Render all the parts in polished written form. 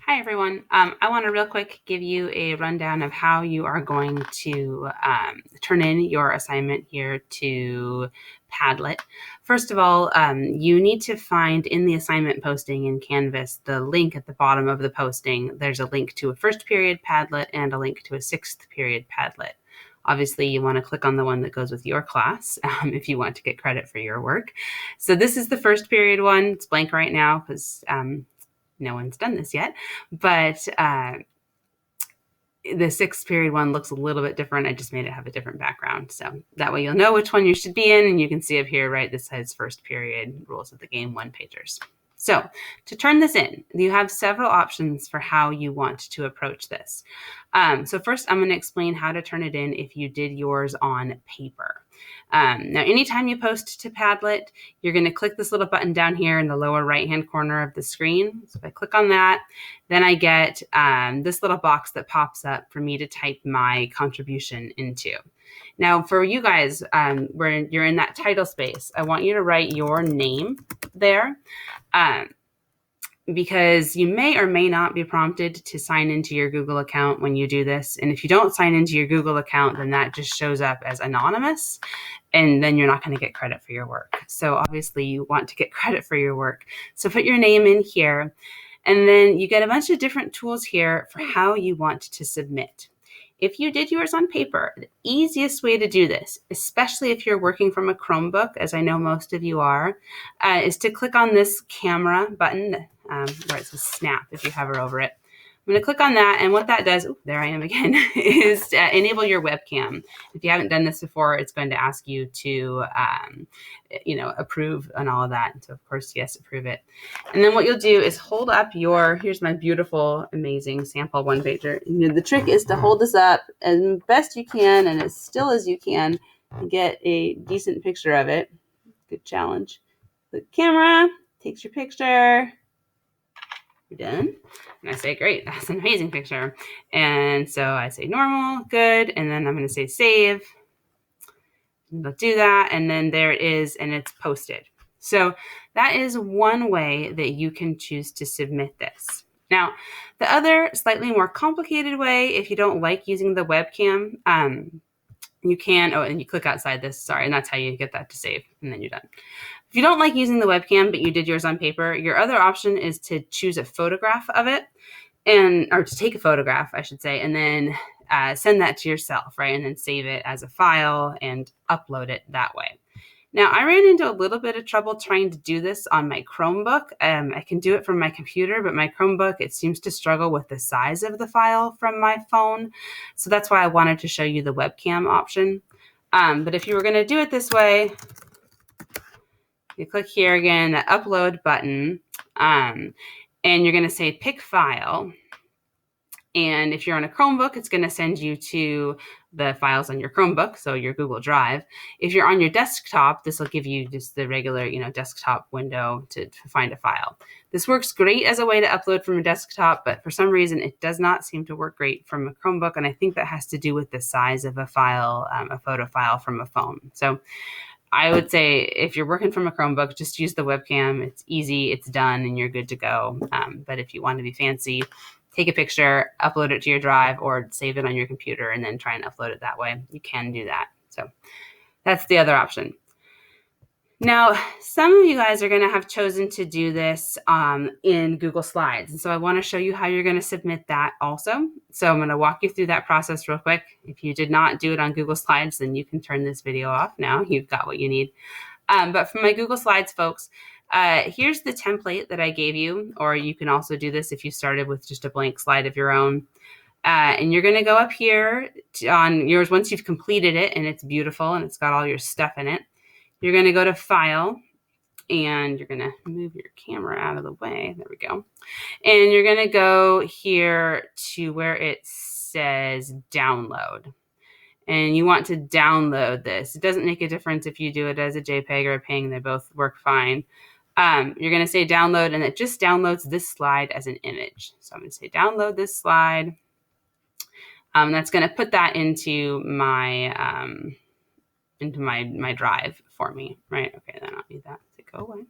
Hi, everyone. I want to real quick give you a rundown of how you are going to turn in your assignment here to Padlet. First of all, you need to find in the assignment posting in Canvas the link at the bottom of the posting. There's a link to a first period Padlet and a link to a sixth period Padlet. Obviously, you want to click on the one that goes with your class if you want to get credit for your work. So this is the first period one. It's blank right now because no one's done this yet, but the sixth period one looks a little bit different. I just made it have a different background. So that way you'll know which one you should be in, and you can see up here, right, this says first period, rules of the game, 1-pagers. So to turn this in, you have several options for how you want to approach this. So first, I'm going to explain how to turn it in if you did yours on paper. Now, anytime you post to Padlet, you're going to click this little button down here in the lower right-hand corner of the screen. So if I click on that, then I get this little box that pops up for me to type my contribution into. Now, for you guys, where you're in that title space, I want you to write your name there. Because you may or may not be prompted to sign into your Google account when you do this. And if you don't sign into your Google account, then that just shows up as anonymous, and then you're not going to get credit for your work. So obviously you want to get credit for your work. So put your name in here, and then you get a bunch of different tools here for how you want to submit. If you did yours on paper, the easiest way to do this, especially if you're working from a Chromebook, as I know most of you are, is to click on this camera button where it says snap if you hover over it. I'm going to click on that, and what that does, there I am again, is enable your webcam. If you haven't done this before, it's going to ask you to, approve and all of that. So of course, yes, approve it. And then what you'll do is hold up here's my beautiful, amazing sample 1-pager. The trick is to hold this up as best you can and as still as you can and get a decent picture of it. Good challenge. The camera takes your picture. You're done. And I say, great, that's an amazing picture. And so I say normal, good. And then I'm going to say save. And I'll do that. And then there it is, and it's posted. So that is one way that you can choose to submit this. Now, the other slightly more complicated way, if you don't like using the webcam, you can, and you click outside this, sorry, and that's how you get that to save, and then you're done. If you don't like using the webcam, but you did yours on paper, your other option is to choose a photograph of it, or to take a photograph, I should say, and then send that to yourself, right? And then save it as a file and upload it that way. Now, I ran into a little bit of trouble trying to do this on my Chromebook. I can do it from my computer, but my Chromebook, it seems to struggle with the size of the file from my phone. So that's why I wanted to show you the webcam option. But if you were going to do it this way, you click here again, the upload button, and you're going to say pick file. And if you're on a Chromebook, it's going to send you to the files on your Chromebook, so your Google Drive. If you're on your desktop, this will give you just the regular, desktop window to find a file. This works great as a way to upload from a desktop, but for some reason, it does not seem to work great from a Chromebook, and I think that has to do with the size of a file, a photo file from a phone. So I would say if you're working from a Chromebook, just use the webcam. It's easy, it's done, and you're good to go. But if you want to be fancy, take a picture, upload it to your drive, or save it on your computer and then try and upload it that way. You can do that. So that's the other option. Now, some of you guys are going to have chosen to do this in Google Slides. And so I want to show you how you're going to submit that also. So I'm going to walk you through that process real quick. If you did not do it on Google Slides, then you can turn this video off now. You've got what you need. But for my Google Slides folks, here's the template that I gave you, or you can also do this if you started with just a blank slide of your own. And you're going to go up here on yours once you've completed it and it's beautiful and it's got all your stuff in it. You're going to go to File, and you're going to move your camera out of the way. There we go. And you're going to go here to where it says Download. And you want to download this. It doesn't make a difference if you do it as a JPEG or a PNG. They both work fine. You're going to say download, and it just downloads this slide as an image. So I'm going to say download this slide. That's going to put that into my drive for me, right? Okay, then I'll need that to go away.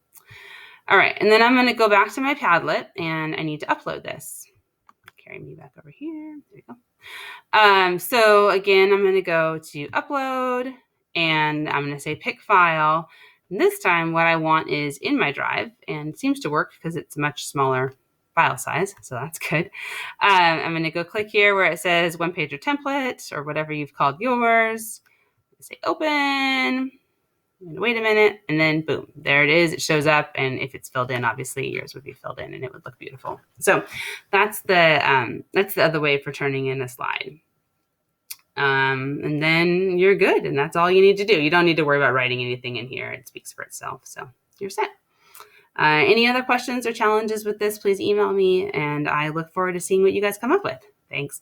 All right, and then I'm going to go back to my Padlet, and I need to upload this. carry me back over here. There we go. So again, I'm going to go to upload and I'm going to say pick file. And this time what I want is in my drive, and it seems to work because it's a much smaller file size. So that's good. I'm going to go click here where it says one page or template or whatever you've called yours. Say open. Wait a minute, and then boom, there it is. It shows up, and if it's filled in, obviously yours would be filled in, and it would look beautiful. So that's the other way for turning in a slide. And then you're good, and that's all you need to do. You don't need to worry about writing anything in here. It speaks for itself, so you're set. Any other questions or challenges with this, please email me, and I look forward to seeing what you guys come up with. Thanks.